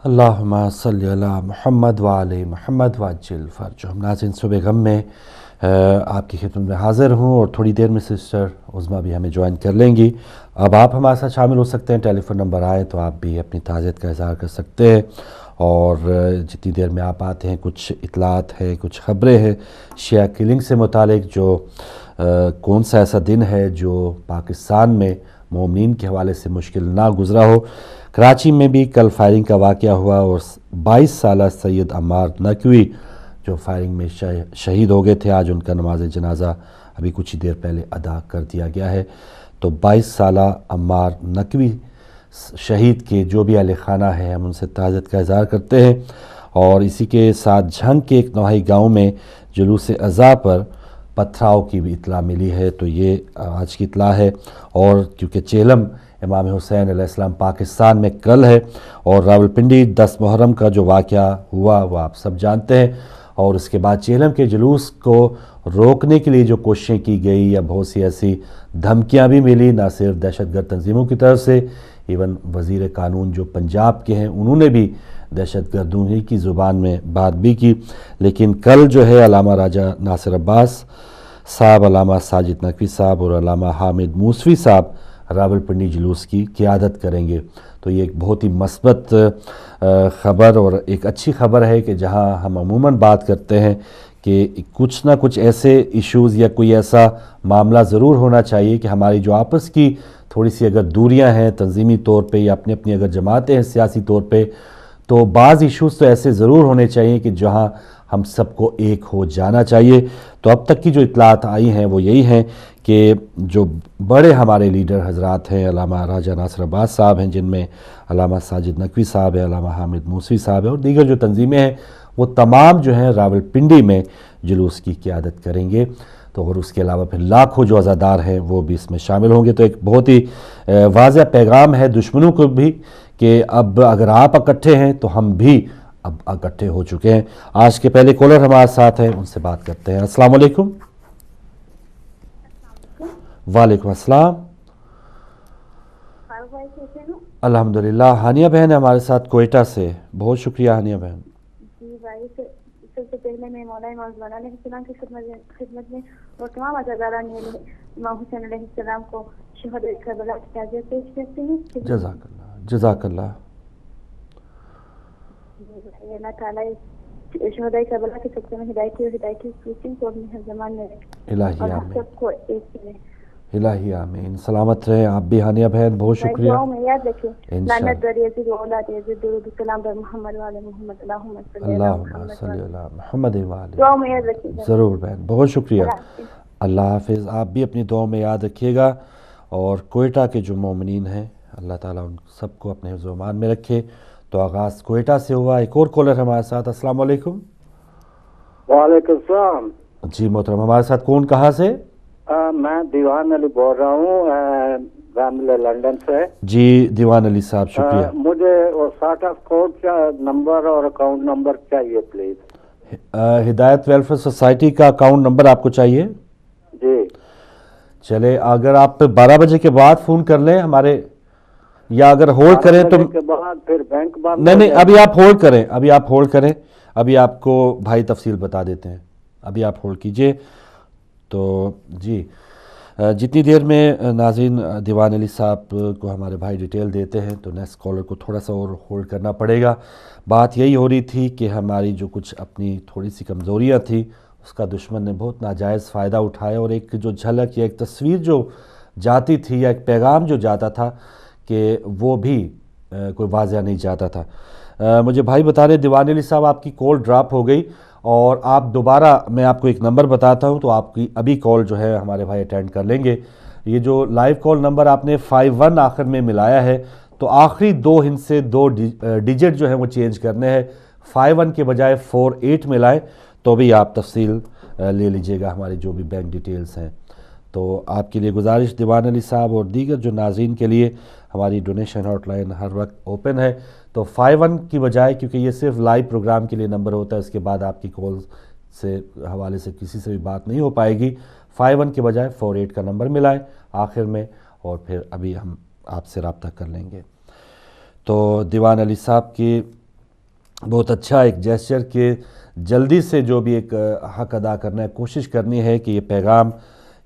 اللہم صلی علی محمد وعلی محمد وعجل فرجہم۔ ناظرین، صبح غم میں آپ کی خدمت میں حاضر ہوں اور تھوڑی دیر میں سسٹر عظمیٰ بھی ہمیں جوائن کر لیں گی۔ اب آپ ہمارے ساتھ شامل ہو سکتے ہیں، ٹیلی فون نمبر آئے تو آپ بھی اپنی تعزیت کا اظہار کر سکتے ہیں، اور جتنی دیر میں آپ آتے ہیں کچھ اطلاعات ہیں، کچھ خبریں ہیں شیعہ کلنگ سے متعلق، جو کون سا ایسا دن ہے جو پاکستان میں مومنین کے حوالے سے مشکل نہ گزرا ہو۔ کراچی میں بھی کل فائرنگ کا واقعہ ہوا اور 22 سالہ سید عمار نقوی جو فائرنگ میں شہید ہو گئے تھے، آج ان کا نماز جنازہ ابھی کچھ ہی دیر پہلے ادا کر دیا گیا ہے۔ تو 22 سالہ عمار نقوی شہید کے جو بھی اہل خانہ ہیں، ہم ان سے تعزیت کا اظہار کرتے ہیں۔ اور اسی کے ساتھ جھنگ کے ایک نواحی گاؤں میں جلوس عزا پر پتھراؤ کی بھی اطلاع ملی ہے، تو یہ آج کی اطلاع ہے۔ اور کیونکہ چہلم امام حسین علیہ السلام پاکستان میں کل ہے، اور راولپنڈی 10 محرم کا جو واقعہ ہوا وہ آپ سب جانتے ہیں، اور اس کے بعد چہلم کے جلوس کو روکنے کے لیے جو کوششیں کی گئی یا بہت سی ایسی دھمکیاں بھی ملی، نہ صرف دہشت گرد تنظیموں کی طرف سے، ایون وزیر قانون جو پنجاب کے ہیں انہوں نے بھی دہشت گردوں ہی کی زبان میں بات بھی کی۔ لیکن کل جو ہے علامہ راجہ ناصر عباس صاحب، علامہ ساجد نقوی صاحب اور علامہ حامد موسوی صاحب راولپنڈی جلوس کی قیادت کریں گے۔ تو یہ ایک بہت ہی مثبت خبر اور ایک اچھی خبر ہے کہ جہاں ہم عموماً بات کرتے ہیں کہ کچھ نہ کچھ ایسے ایشوز یا کوئی ایسا معاملہ ضرور ہونا چاہیے کہ ہماری جو آپس کی تھوڑی سی اگر دوریاں ہیں تنظیمی طور پہ یا اپنی اپنی اگر جماعتیں ہیں سیاسی طور پہ، تو بعض ایشوز تو ایسے ضرور ہونے چاہیے کہ جہاں ہم سب کو ایک ہو جانا چاہیے۔ تو اب تک کی جو اطلاعات آئی ہیں وہ یہی ہیں کہ جو بڑے ہمارے لیڈر حضرات ہیں، علامہ راجہ ناصر عباس صاحب ہیں، جن میں علامہ ساجد نقوی صاحب ہیں، علامہ حامد موسوی صاحب ہیں، اور دیگر جو تنظیمیں ہیں، وہ تمام جو ہیں راولپنڈی میں جلوس کی قیادت کریں گے۔ تو اور اس کے علاوہ پھر لاکھوں جو عزادار ہیں وہ بھی اس میں شامل ہوں گے۔ تو ایک بہت ہی واضح پیغام ہے دشمنوں کو بھی کہ اب اگر آپ اکٹھے ہیں تو ہم بھی اب اکٹھے ہو چکے ہیں۔ آج کے پہلے کالر ہمارے ساتھ ہیں، ان سے بات کرتے ہیں۔ السلام علیکم۔ وعلیکم السلام۔ الحمدللہ۔ ہانیہ بہن ہے ہمارے ساتھ کوئٹہ سے، بہت شکریہ ہانیہ بہن۔ جی بھائی، سب سے پہلے میں مولانا مولانا علیہ السلام کی خدمت میں اور تمام عزاداران امام حسین علیہ السلام کو شہدائے کربلا کی تعزیت پیش کرتے ہیں۔ جزاک اللہ، جزاک اللہ۔ اللہ تعالیٰ شہدائے کربلا کے سب میں ہدایتی اور ہدایتی سوچیں کو اپنے ہر زمان میں رکھے الہی اور ہم آمین، سب کو ایک کرے۔ الہی آمین۔ سلامت رہیں آپ بھی ہانیہ بہن، بہت شکریہ۔ دعاؤں میں یاد رکھیں، انشاءاللہ۔ لعنت بر یزید و اولاد یزید، درود السلام بر محمد وعلی محمد، اللہم صلی علی اللہم محمد صلی علی محمد وعلی۔ دعاؤں میں یاد رکھیں۔ ضرور بہن، بہت شکریہ۔ اللہ حافظ۔ اللہ حافظ۔ آپ بھی اپنی دعاؤں میں یاد رکھیے گا، اور کوئٹہ کے جو مومنین ہیں اللہ تعالیٰ ان سب کو اپنے حفظ و امان میں رکھے۔ تو آغاز کوئٹہ سے ہوا۔ ایک اور کالر ہمارے ساتھ۔ السلام علیکم۔ وعلیکم السلام۔ جی محترم، ہمارے ساتھ کون، کہاں سے؟ میں دیوان علی بول رہا ہوں ویمبلے لندن سے۔ جی دیوان علی صاحب، شکریہ۔ مجھے وہ ساٹھ آف کوڈ کا نمبر اور اکاؤنٹ نمبر چاہیے پلیز۔ ہدایت ویلفیئر سوسائٹی کا اکاؤنٹ نمبر آپ کو چاہیے؟ جی چلے، اگر آپ 12 بجے کے بعد فون کر لیں ہمارے، یا اگر ہولڈ کریں تو کے بعد پھر بینک بند۔ نہیں، ابھی آپ ہولڈ کریں، ابھی آپ کو بھائی تفصیل بتا دیتے ہیں، ابھی آپ ہولڈ کیجئے۔ تو جی جتنی دیر میں ناظرین دیوان علی صاحب کو ہمارے بھائی ڈیٹیل دیتے ہیں تو نیکسٹ کالر کو تھوڑا سا اور ہولڈ کرنا پڑے گا۔ بات یہی ہو رہی تھی کہ ہماری جو کچھ اپنی تھوڑی سی کمزوریاں تھیں اس کا دشمن نے بہت ناجائز فائدہ اٹھایا، اور ایک جو جھلک یا ایک تصویر جو جاتی تھی یا ایک پیغام جو جاتا تھا کہ وہ بھی کوئی واضح نہیں جاتا تھا۔ مجھے بھائی بتا رہے دیوان علی صاحب آپ کی کال ڈراپ ہو گئی، اور آپ دوبارہ، میں آپ کو ایک نمبر بتاتا ہوں تو آپ کی ابھی کال جو ہے ہمارے بھائی اٹینڈ کر لیں گے۔ یہ جو لائیو کال نمبر آپ نے 51 آخر میں ملایا ہے، تو آخری 2 ہند سے 2 ڈیجٹ جو ہیں وہ چینج کرنے ہیں، 51 کے بجائے 48 ملائیں تو بھی آپ تفصیل لے لیجئے گا ہماری جو بھی بینک ڈیٹیلز ہیں۔ تو آپ کے لیے گزارش دیوان علی صاحب اور دیگر جو ناظرین کے لیے، ہماری ڈونیشن ہاٹ لائن ہر وقت اوپن ہے، تو 51 کی بجائے، کیونکہ یہ صرف لائیو پروگرام کے لیے نمبر ہوتا ہے، اس کے بعد آپ کی کال سے حوالے سے کسی سے بھی بات نہیں ہو پائے گی، 51 کے بجائے 48 کا نمبر ملائیں آخر میں، اور پھر ابھی ہم آپ سے رابطہ کر لیں گے۔ تو دیوان علی صاحب کی بہت اچھا ایک جیسچر کہ جلدی سے جو بھی ایک حق ادا کرنا ہے، کوشش کرنی ہے کہ یہ پیغام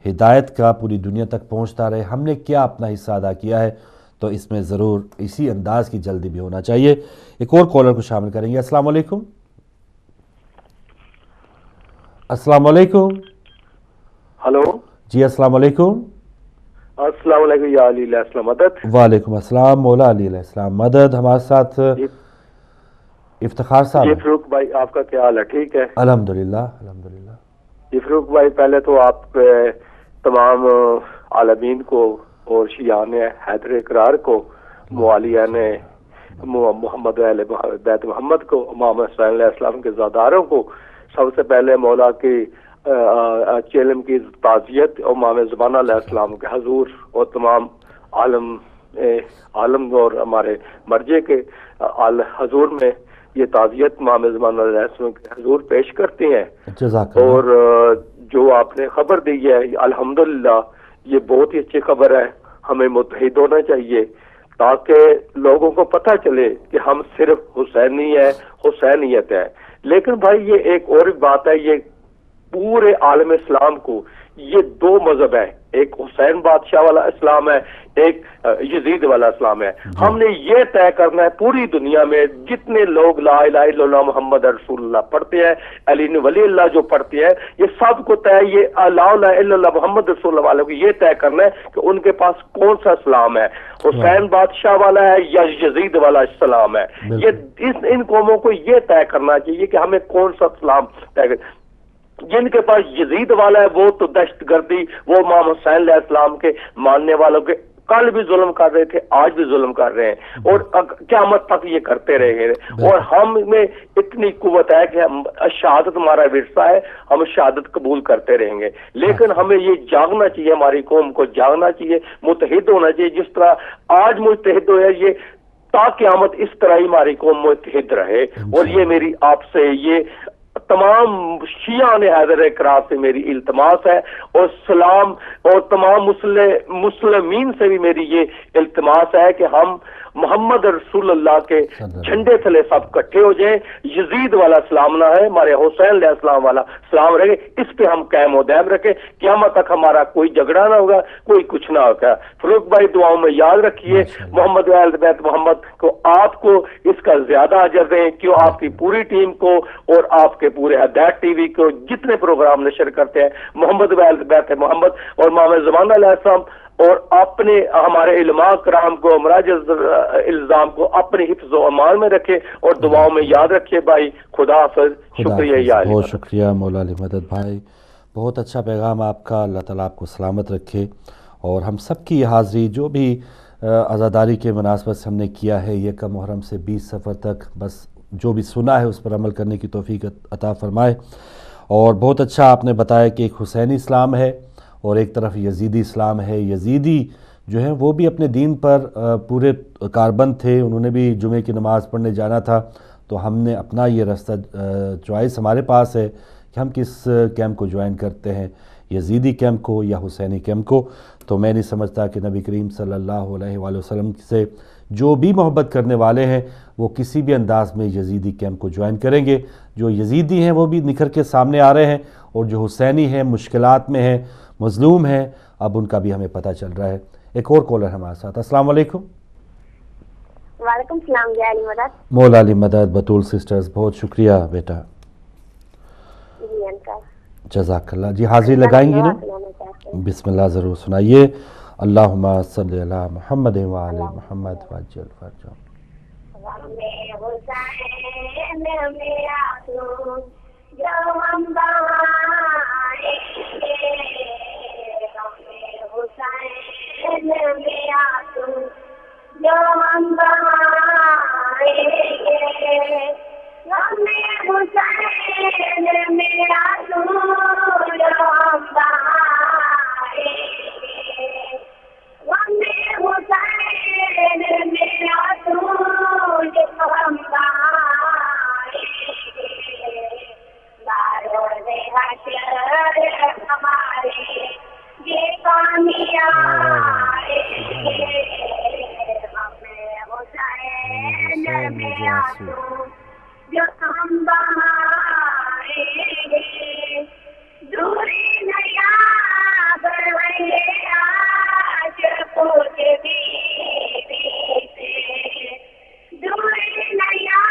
ہدایت کا پوری دنیا تک پہنچتا رہے. ہم نے کیا اپنا حصہ ادا کیا ہے، تو اس میں ضرور اسی انداز کی جلدی بھی ہونا چاہیے. ایک اور کالر کو شامل کریں گے. السلام علیکم. السلام علیکم. ہلو جی السلام علیکم. السلام علیکم یا علی علیہ السلام مدد. وعلیکم السلام مولا علی علیہ السلام مدد. ہمارے ساتھ افتخار صاحب. جی فروخ بھائی آپ کا کیا حال ہے؟ ٹھیک ہے الحمدللہ الحمدللہ. جی فروخ بھائی پہلے تو آپ تمام عالمین کو اور شیعان حیدر اقرار کو، موالیان محمد اہل بیت محمد کو، امام حسین علیہ السلام کے زاداروں کو سب سے پہلے مولا کی چیلم کی تعزیت امام زمانہ علیہ السلام کے حضور اور تمام عالم اور ہمارے مرجے کے حضور میں یہ تعزیت امام زمانہ علیہ السلام کے حضور پیش کرتے ہیں. اور جو آپ نے خبر دی ہے الحمدللہ یہ بہت ہی اچھی خبر ہے. ہمیں متحد ہونا چاہیے تاکہ لوگوں کو پتہ چلے کہ ہم صرف حسینی ہے، حسینیت ہے. لیکن بھائی یہ ایک اور بات ہے، یہ پورے عالم اسلام کو یہ دو مذہب ہے، ایک حسین بادشاہ والا اسلام ہے، ایک یزید والا اسلام ہے. ہم نے یہ طے کرنا ہے پوری دنیا میں جتنے لوگ لا الہ الا اللہ محمد رسول اللہ پڑھتے ہیں، علی ولی اللہ جو پڑھتے ہیں، یہ سب کو طے یہ لا الہ الا اللہ محمد رسول اللہ والوں کو یہ طے کرنا ہے کہ ان کے پاس کون سا اسلام ہے، حسین بادشاہ والا ہے یا یزید والا اسلام ہے. یہ ان قوموں کو یہ طے کرنا چاہیے کہ ہمیں کون سا اسلام طے کرنا. جن کے پاس یزید والا ہے وہ تو دہشت گردی، وہ امام حسین علیہ السلام کے ماننے والوں کے کل بھی ظلم کر رہے تھے، آج بھی ظلم کر رہے ہیں اور قیامت تک یہ کرتے رہیں گے. اور ہم میں اتنی قوت ہے کہ ہم شہادت ہمارا ورثہ ہے، ہم شہادت قبول کرتے رہیں گے. لیکن ہمیں یہ جاگنا چاہیے، ہماری قوم کو جاگنا چاہیے، متحد ہونا چاہیے. جس طرح آج متحد ہوئے یہ تا قیامت اس طرح ہی ہماری قوم متحد رہے. اور یہ میری آپ سے یہ تمام شیعہ نے حیدر اقرار سے میری التماس ہے، اور سلام اور تمام مسلمین سے بھی میری یہ التماس ہے کہ ہم محمد رسول اللہ کے جھنڈے تلے سب کٹھے ہو جائیں. یزید والا اسلام نہ ہے، ہمارے حسین علیہ السلام والا اسلام رہے. اس پہ ہم قائم و دائم رکھیں، قیامت تک ہمارا کوئی جھگڑا نہ ہوگا، کوئی کچھ نہ ہوگا. فروخ بھائی دعاؤں میں یاد رکھیے محمد اہل بیت محمد کو، آپ کو اس کا زیادہ اجر دیں کہ آپ کی پوری ٹیم کو اور آپ کے پورے ہدایت ٹی وی کو جتنے پروگرام نشر کرتے ہیں محمد اہل بیت محمد اور امام زمانہ علیہ السلام اور اپنے ہمارے علماء کرام کو، مراج الزام کو اپنے حفظ و امان میں رکھے اور دعاؤں میں یاد رکھے. بھائی خدا حافظ. شکریہ یا علی. بہت شکریہ مولا علی مدد بھائی، بہت اچھا پیغام آپ کا. اللہ تعالیٰ آپ کو سلامت رکھے. اور ہم سب کی حاضری جو بھی عزاداری کے مناسبت سے ہم نے کیا ہے، یہ کا محرم سے 20 صفر تک، بس جو بھی سنا ہے اس پر عمل کرنے کی توفیق عطا فرمائے. اور بہت اچھا آپ نے بتایا کہ ایک حسینی اسلام ہے اور ایک طرف یزیدی اسلام ہے. یزیدی جو ہیں وہ بھی اپنے دین پر پورے کاربند تھے، انہوں نے بھی جمعے کی نماز پڑھنے جانا تھا. تو ہم نے اپنا یہ راستہ چوائس ہمارے پاس ہے کہ ہم کس کیمپ کو جوائن کرتے ہیں، یزیدی کیمپ کو یا حسینی کیمپ کو. تو میں نہیں سمجھتا کہ نبی کریم صلی اللہ علیہ وآلہ وسلم سے جو بھی محبت کرنے والے ہیں وہ کسی بھی انداز میں یزیدی کیمپ کو جوائن کریں گے. جو یزیدی ہیں وہ بھی نکھر کے سامنے آ رہے ہیں، اور جو حسینی ہیں مشکلات میں ہیں، مظلوم ہیں، اب ان کا بھی ہمیں پتہ چل رہا ہے. ایک اور کالر ہمارے ساتھ. السلام علیکم. وعلیکم السلام جی علی مدد. مولا علی مدد. بطول سسٹرز بہت شکریہ بیٹا. جی انکل جزاک اللہ. جی حاضری لگائیں گی نا؟ بسم اللہ ضرور سنائیے. اللہم صلی علی محمد وعلی محمد وعجل فرجہ. جو ہم بہائیں گے دوری نیا بڑھائیں آج پوچھ بیوی سے دوری نیا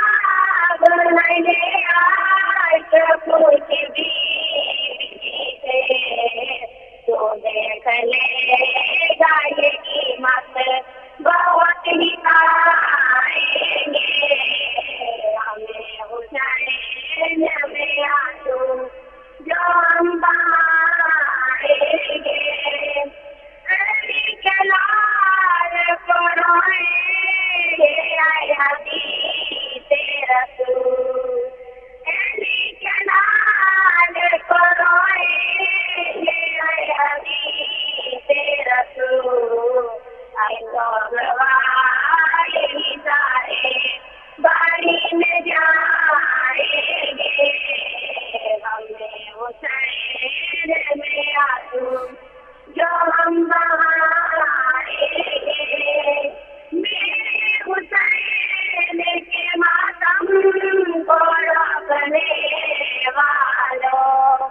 بڑھائیں آج پوچھ بیوی سے تو دیکھ لے گا یہ قیمت بہت ہی آئیں گے ہمیں حسین میں آنسو جو ہم بہائیں گے علی کے لال کو روئیں گے اے حدیث رسول علی کے لال کو روئیں گے اے حدیث رسول اے سارے باری میں جائیں گے ہمیں حسین میں آنسو جو ہم بہائیں گے میرے حسین کے ماتم کو روکنے والوں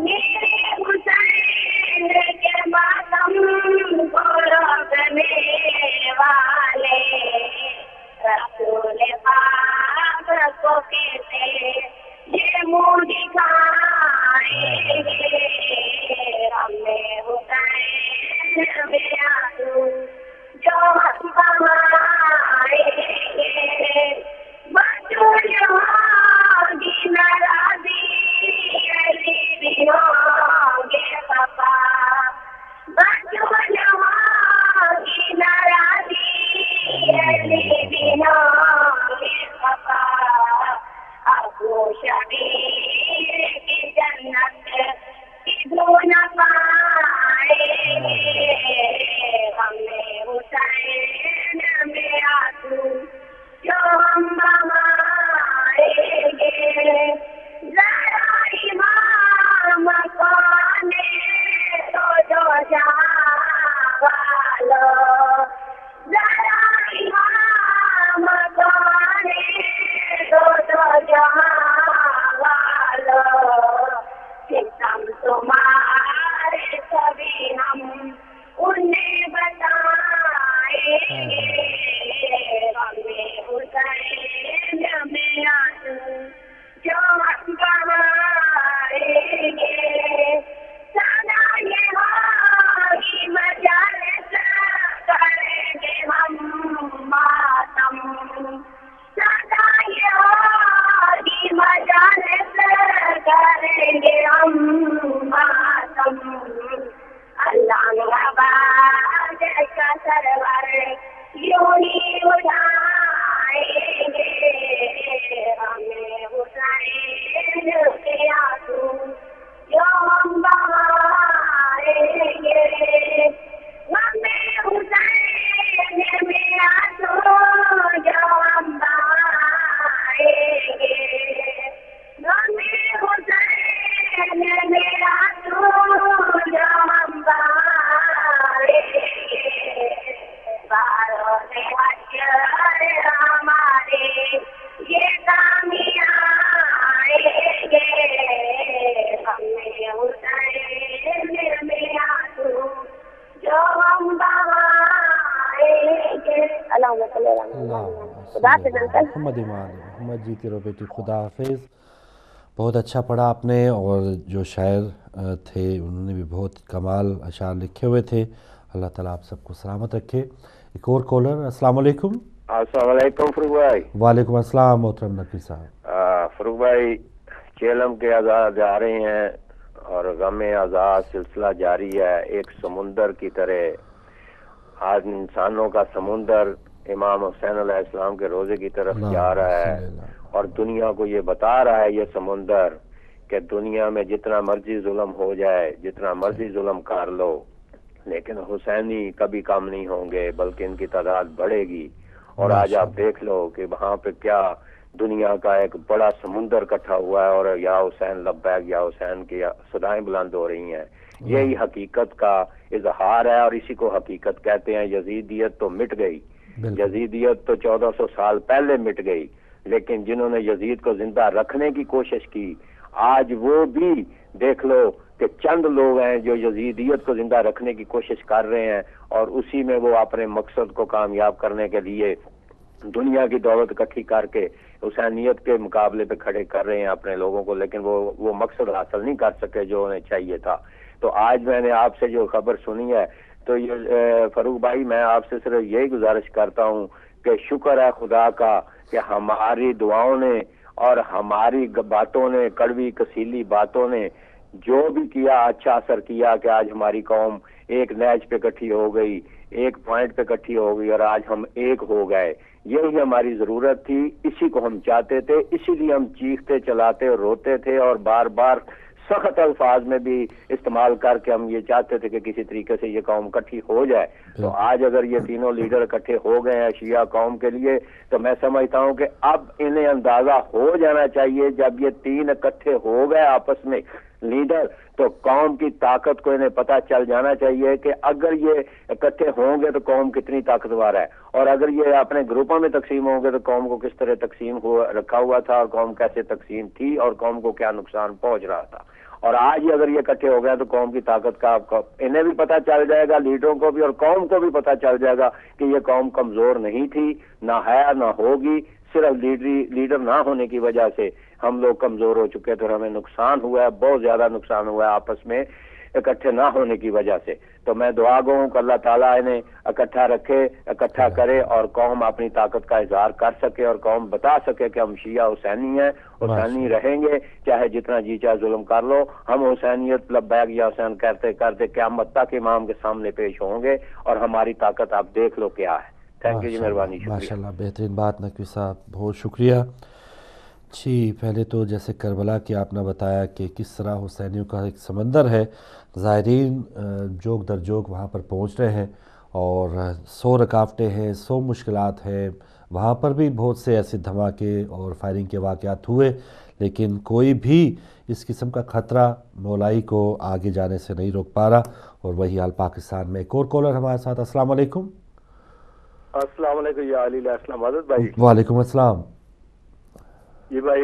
میرے حسین کے ماتم کو روکنے والے رسول پاک کو کہتے یہ منہ دکھائیں گے ہمیں حسین میں آنسو جو ہم بہائیں گے بچوں ہوگی ناراضی علی بھی ہوں گے پپا بچوں ہوگی ناراضی علی بھی ہوں گے پپا ابو شبیر کی جنت کی دھون پائیں گے ہمیں حسین میں آنسو جو ہم بہائیں گے ذرا امام کو آنے تو جو جہاں والوں ذرا امام کو آنے تو جو جہاں والوں ستم تمہارے سبھی ہم انہیں بتائیں گے ہمیں حسین میں آنسو جو ہم بہائیں گے سدا یہ ہوگی مجالس کریں گے ہم ماتم سدا یہ ہوگی مجالس کریں گے ہم ماتم اللہ آباد کا سرور یوں ہی اڑائیں گے ہمیں حسین کے آنسو جو ہم بہائیں گے ہمیں حسین میں آنسو جو ہم بہائیں گے ہمیں حسین میں آنسو جو ہم بہائیں گے بارون حشر ہمارے یہ کامیابی آئیں گے ہمیں حسین میں آنسو جو ہم بہائیں گے اللہم صلی اللہ علیہ وسلم محمد جی تیرو بیٹی خدا حافظ. بہت اچھا پڑھا آپ نے اور جو شاعر تھے انہوں نے بھی بہت کمال اشعار لکھے ہوئے تھے. اللہ تعالیٰ آپ سب کو سلامت رکھے. ایک اور کالر. السلام علیکم. السلام علیکم فروغ بھائی. وعلیکم السلام محترم نقوی صاحب. فروغ بھائی چیلم کے آزاد جا رہے ہیں اور غم آزاد سلسلہ جاری ہے ایک سمندر کی طرح. آج انسانوں کا سمندر امام حسین علیہ السلام کے روزے کی طرف جا رہا ہے اور دنیا کو یہ بتا رہا ہے یہ سمندر کہ دنیا میں جتنا مرضی ظلم ہو جائے جتنا مرضی ظلم کر لو لیکن حسینی کبھی کم نہیں ہوں گے بلکہ ان کی تعداد بڑھے گی. اور آج آپ دیکھ لو کہ وہاں پہ کیا دنیا کا ایک بڑا سمندر اکٹھا ہوا ہے اور یا حسین لبیک یا حسین کی صدائیں بلند ہو رہی ہیں. یہی حقیقت کا اظہار ہے اور اسی کو حقیقت کہتے ہیں. یزیدیت تو مٹ گئی, یزیدیت تو 1400 سال پہلے مٹ گئی. لیکن جنہوں نے یزید کو زندہ رکھنے کی کوشش کی، آج وہ بھی دیکھ لو کہ چند لوگ ہیں جو یزیدیت کو زندہ رکھنے کی کوشش کر رہے ہیں، اور اسی میں وہ اپنے مقصد کو کامیاب کرنے کے لیے دنیا کی دولت اکٹھی کر کے حسینیت کے مقابلے پہ کھڑے کر رہے ہیں اپنے لوگوں کو، لیکن وہ مقصد حاصل نہیں کر سکے جو انہیں چاہیے تھا۔ تو آج میں نے آپ سے جو خبر سنی ہے، تو یہ فاروق بھائی میں آپ سے صرف یہی گزارش کرتا ہوں کہ شکر ہے خدا کا کہ ہماری دعاؤں نے اور ہماری باتوں نے، کڑوی کسیلی باتوں نے جو بھی کیا اچھا اثر کیا کہ آج ہماری قوم ایک نیج پہ اکٹھی ہو گئی، ایک پوائنٹ پہ اکٹھی ہو گئی، اور آج ہم ایک ہو گئے۔ یہی ہماری ضرورت تھی، اسی کو ہم چاہتے تھے، اسی لیے ہم چیختے چلاتے اور روتے تھے، اور بار بار سخت الفاظ میں بھی استعمال کر کے ہم یہ چاہتے تھے کہ کسی طریقے سے یہ قوم اکٹھی ہو جائے۔ تو آج اگر یہ تینوں لیڈر اکٹھے ہو گئے ہیں شیعہ قوم کے لیے، تو میں سمجھتا ہوں کہ اب انہیں اندازہ ہو جانا چاہیے، جب یہ تین اکٹھے ہو گئے آپس میں لیڈر، تو قوم کی طاقت کو انہیں پتہ چل جانا چاہیے کہ اگر یہ اکٹھے ہوں گے تو قوم کتنی طاقتور ہے، اور اگر یہ اپنے گروپوں میں تقسیم ہوں گے تو قوم کو کس طرح تقسیم رکھا ہوا تھا، اور قوم کیسے تقسیم تھی، اور قوم کو کیا نقصان پہنچ رہا تھا۔ اور آج ہی اگر یہ اکٹھے ہو گئے تو قوم کی طاقت کا انہیں بھی پتہ چل جائے گا، لیڈروں کو بھی، اور قوم کو بھی پتہ چل جائے گا کہ یہ قوم کمزور نہیں تھی، نہ ہے نہ ہوگی، صرف لیڈر نہ ہونے کی وجہ سے ہم لوگ کمزور ہو چکے تھے، اور ہمیں نقصان ہوا ہے، بہت زیادہ نقصان ہوا ہے آپس میں اکٹھے نہ ہونے کی وجہ سے۔ تو میں دعا گو ہوں کہ اللہ تعالیٰ انہیں اکٹھا رکھے، اکٹھا کرے، اور قوم اپنی طاقت کا اظہار کر سکے، اور قوم بتا سکے کہ ہم شیعہ حسینی ہیں، حسینی رہیں گے، چاہے جتنا جی چاہے ظلم کر لو، ہم حسینیت لبیک یا حسین کرتے کرتے قیامت تک امام کے سامنے پیش ہوں گے، اور ہماری طاقت آپ دیکھ لو کیا ہے۔ تھینک یو جی، مہربانی، شکریہ۔ ماشاءاللہ، بہترین بات نقوی صاحب، بہت شکریہ جی۔ پہلے تو جیسے کربلا کی آپ نے بتایا کہ کس طرح حسینیوں کا ایک سمندر ہے، زائرین جوگ در جوگ وہاں پر پہنچ رہے ہیں، اور 100 رکاوٹیں ہیں، 100 مشکلات ہیں، وہاں پر بھی بہت سے ایسے دھماکے اور فائرنگ کے واقعات ہوئے، لیکن کوئی بھی اس قسم کا خطرہ مولائی کو آگے جانے سے نہیں روک پا رہا۔ اور وہی حال پاکستان میں۔ ایک اور کالر ہمارے ساتھ، السلام علیکم۔ السلام علیکم یا علی السلام حضرت بھائی۔ وعلیکم السلام جی بھائی،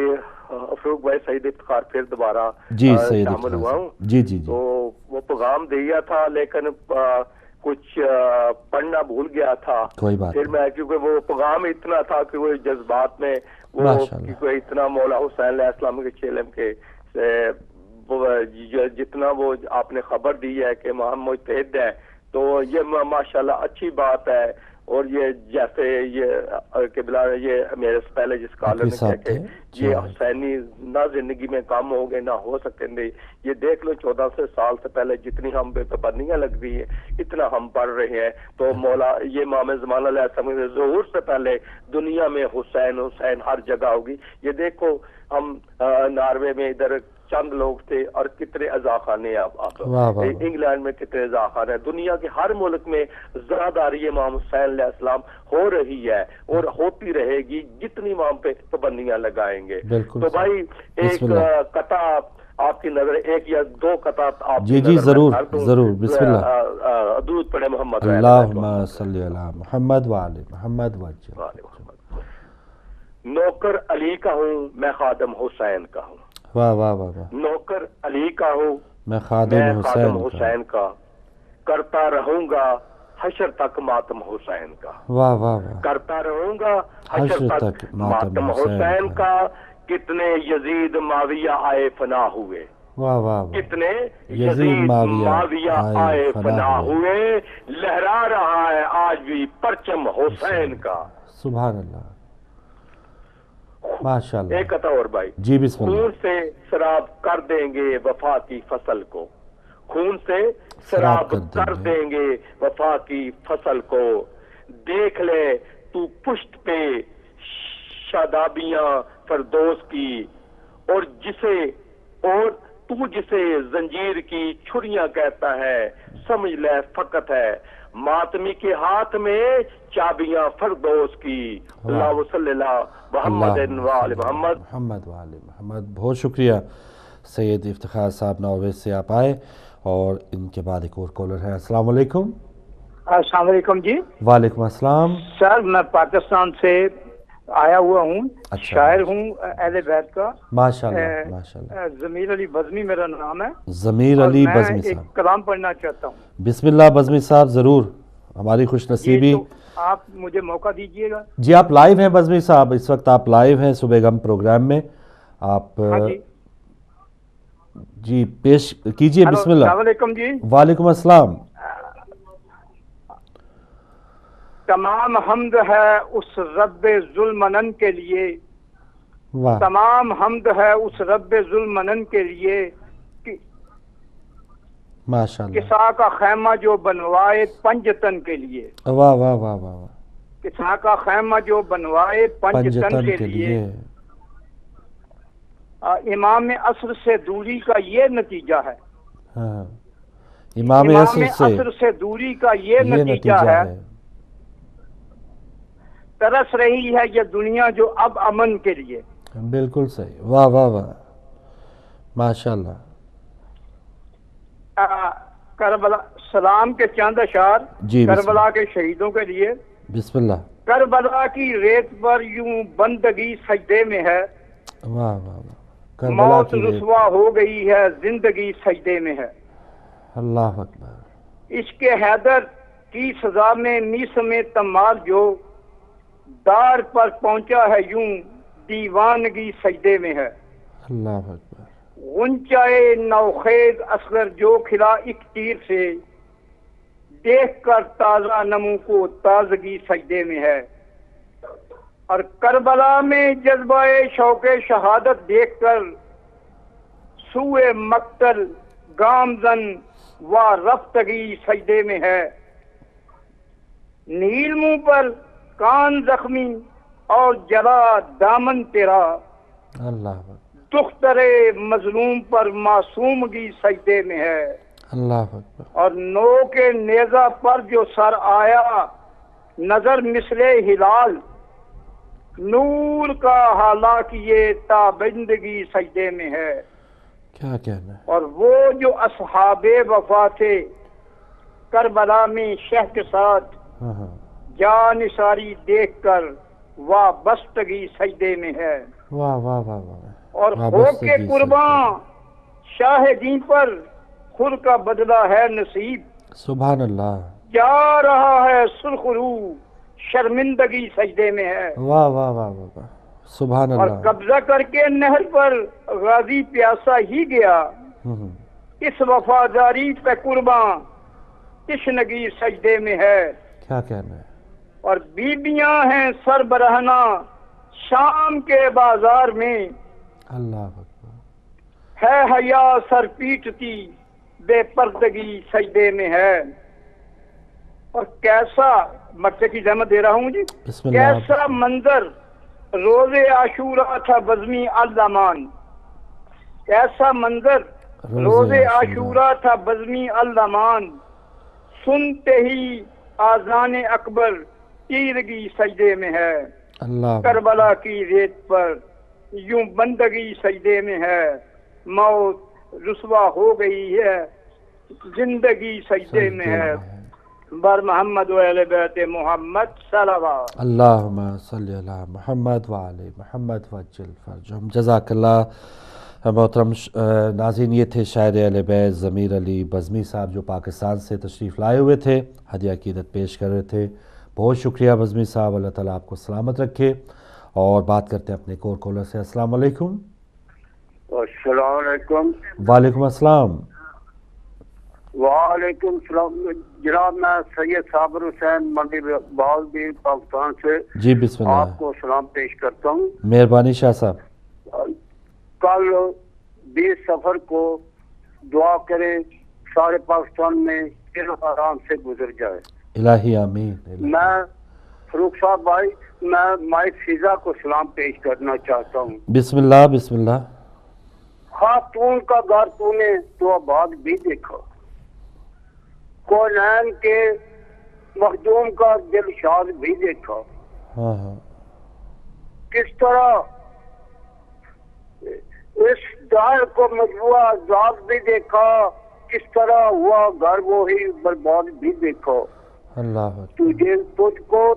افروق بھائی، سعید افتخار پھر دوبارہ جی سید شامل ہوا ہوں۔ جی جی جی۔ تو وہ پیغام دیا تھا لیکن کچھ پڑھنا بھول گیا تھا، کوئی بات پھر میں، کیونکہ وہ پیغام اتنا تھا کہ وہ جذبات میں وہ اتنا مولا حسین علیہ السلام کے چیلم کے جتنا وہ آپ نے خبر دی ہے کہ امام مجتہد ہے، تو یہ ماشاءاللہ اچھی بات ہے۔ اور یہ جیسے یہ قبلہ یہ میرے سے پہلے جس کالر نے کہا کہ یہ حسینی نہ زندگی میں کم ہو گئے نہ ہو سکتے نہیں، یہ دیکھ لو 1400 سال سے پہلے جتنی ہم پہ پابندیاں لگ رہی ہیں اتنا ہم پڑھ رہے ہیں، تو مولا یہ امام زمان علیہ السلام کے ظہور سے پہلے دنیا میں حسین حسین ہر جگہ ہوگی۔ یہ دیکھو ہم ناروے میں ادھر چند لوگ تھے اور کتنے عزاخانے انگلینڈ میں کتنے عزاخانے، دنیا کے ہر ملک میں زراداری امام حسین علیہ السلام ہو رہی ہے اور ہوتی رہے گی جتنی امام پہ پابندیاں لگائیں گے۔ تو بھائی ایک قطع آپ کی نظر، ایک یا دو قطع آپ جی جی ضرور ضرور، بسم اللہ، درود پڑھے محمد اللہم صلی علی محمد وعلی محمد وعلی۔ نوکر علی کا ہوں میں خادم حسین کا ہوں، واہ واہ واہ، نوکر علی کا ہوں میں خادم حسین کا، کرتا رہوں گا حشر تک ماتم حسین کا، واہ واہ واہ، کرتا رہوں گا حشر تک ماتم حسین کا، کتنے یزید معاویہ آئے فنا ہوئے، واہ واہ، کتنے یزید معاویہ آئے فنا ہوئے، لہرا رہا ہے آج بھی پرچم حسین کا، سبحان اللہ، ماشاءاللہ۔ ایک قطع اور بھائی، جی بسم اللہ۔ خون سے سراب کر دیں گے وفا کی فصل کو، خون سے سراب کر دیں گے وفا کی فصل کو، دیکھ لے تو پشت پہ شادابیاں فردوس کی، اور تو جسے زنجیر کی چھریاں کہتا ہے سمجھ لے فقط ہے ماتمی کے ہاتھ میں چابیاں فردوس کی۔ اللہ صلی اللہ محمد وعلی محمد محمد وعلی محمد۔ بہت شکریہ سید افتخار صاحب، ناروے سے آپ آئے، اور ان کے بعد ایک اور کالر ہے۔ السلام علیکم۔ السلام علیکم جی۔ وعلیکم السلام۔ سر میں پاکستان سے آیا ہوا ہوں. اچھا. شاعر ہوں اہل بیت کا. ماشاءاللہ ماشاءاللہ. ضمیر علی بزمی میرا نام ہے. ضمیر علی بزمی میں صاحب. ایک کلام پڑھنا چاہتا ہوں. بسم اللہ بزمی صاحب، ضرور، ہماری خوش نصیبی. آپ مجھے موقع دیجیے گا. جی آپ لائیو ہیں بزمی صاحب، اس وقت آپ لائیو ہیں صبح غم پروگرام میں. آپ جی پیش کیجئے. بسم اللہ. السلام علیکم جی. وعلیکم السلام. تمام حمد ہے اس رب ذوالمنن کے لیے. واہ. تمام حمد ہے اس رب ذوالمنن کے لیے. ماشاءاللہ. کسا کا خیمہ جو بنوائے پنجتن کے لیے. واہ واہ واہ واہ. کسا کا خیمہ جو بنوائے پنجتن کے لیے. امام عصر سے دوری کا یہ نتیجہ ہے. ہاں. امام عصر سے دوری کا یہ نتیجہ ہے. ترس رہی ہے یہ دنیا جو اب امن کے لیے. بالکل صحیح. واہ واہ واہ. ماشاءاللہ. کربلا سلام کے چند اشعار جی کربلا کے شہیدوں کے لیے. بسم اللہ. کربلا کی ریت پر یوں بندگی سجدے میں ہے. واہ واہ واہ. موت رسوا ہو گئی ہے زندگی سجدے میں ہے. اللہ اکبر. عشق حیدر کی سزا میں میسم تمال جو دار پر پہنچا ہے یوں دیوانگی سجدے میں ہے. اللہ اکبر. غنچائے نوخیز اصغر جو کھلا ایک تیر سے دیکھ کر تازہ نمو کو تازگی سجدے میں ہے. اور کربلا میں جذبہ شوق شہادت دیکھ کر سوئے مقتل گامزن و رفتگی سجدے میں ہے. نیل منہ پر کان زخمی اور جلا دامن تیرا. اللہ. دختر مظلوم پر معصومگی سجدے میں ہے. اللہ اکبر. اور نو کے نیزہ پر جو سر آیا نظر مثل ہلال نور کا حالات یہ تابندگی سجدے میں ہے. کیا کہنا ہے. اور وہ جو اصحاب وفا تھے کربلا میں شہ کے ساتھ جان نثاری دیکھ کر وابستگی سجدے میں ہے. واہ واہ واہ واہ. اور ہو کے قرباں شاہدین پر خور کا بدلہ ہے نصیب. سبحان اللہ. جا رہا ہے سرخ رو شرمندگی سجدے میں ہے. واہ واہ واہ واہ. سبحان اللہ. اور قبضہ کر کے نہر پر غازی پیاسا ہی گیا اس وفاداری پہ قرباں تشنگی سجدے میں ہے. کیا کہنا ہے. اور بیبیاں ہیں سر برہنہ شام کے بازار میں. اللہ ہے حیا سر پیٹتی بے پردگی سجدے میں ہے. اور کیسا مرچے کی زحمت دے رہا ہوں جی. کیسا منظر روز عاشورہ تھا بزمی الزمان. کیسا منظر روز عاشورہ تھا بزمی الزمان. سنتے ہی آذان اکبر تیرگی سجدے میں ہے. اللہ. کربلا کی ریت پر یوں بندگی سجدے میں ہے. موت رسوا ہو گئی ہے زندگی سجدے میں ہے. بر محمد و اہل بیت محمد صلوات. اللہم صلی علی محمد و علی محمد وجل فرجہم. جزاک اللہ. محترم ناظرین، یہ تھے شاعر اہل بیت ضمیر علی بزمی صاحب جو پاکستان سے تشریف لائے ہوئے تھے، ہدیہ عقیدت پیش کر رہے تھے. بہت شکریہ بزمی صاحب، اللہ تعالیٰ آپ کو سلامت رکھے. اور بات کرتے ہیں اپنے ایک اور کالر سے. السلام علیکم. السلام علیکم. وعلیکم السلام. وعلیکم السلام. جناب میں سید صابر حسین منڈی بہاولپور پاکستان سے جی بسم اللہ آپ کو سلام پیش کرتا ہوں. مہربانی شاہ صاحب. کل 20 سفر کو دعا کرے سارے پاکستان میں آرام سے گزر جائے. الہی آمین. میں فروخ صاحب بھائی میں مائک فضا کو سلام پیش کرنا چاہتا ہوں. بسم اللہ بسم اللہ. خاتون کا گھر تو نے تو آباد بھی دیکھا، کونین کے مخدوم کا دل شاد بھی دیکھا. کس طرح اس دار کو مجموعہ عذاب بھی دیکھا، کس طرح ہوا گھر وہی برباد بھی دیکھا. اللہ تجھ کو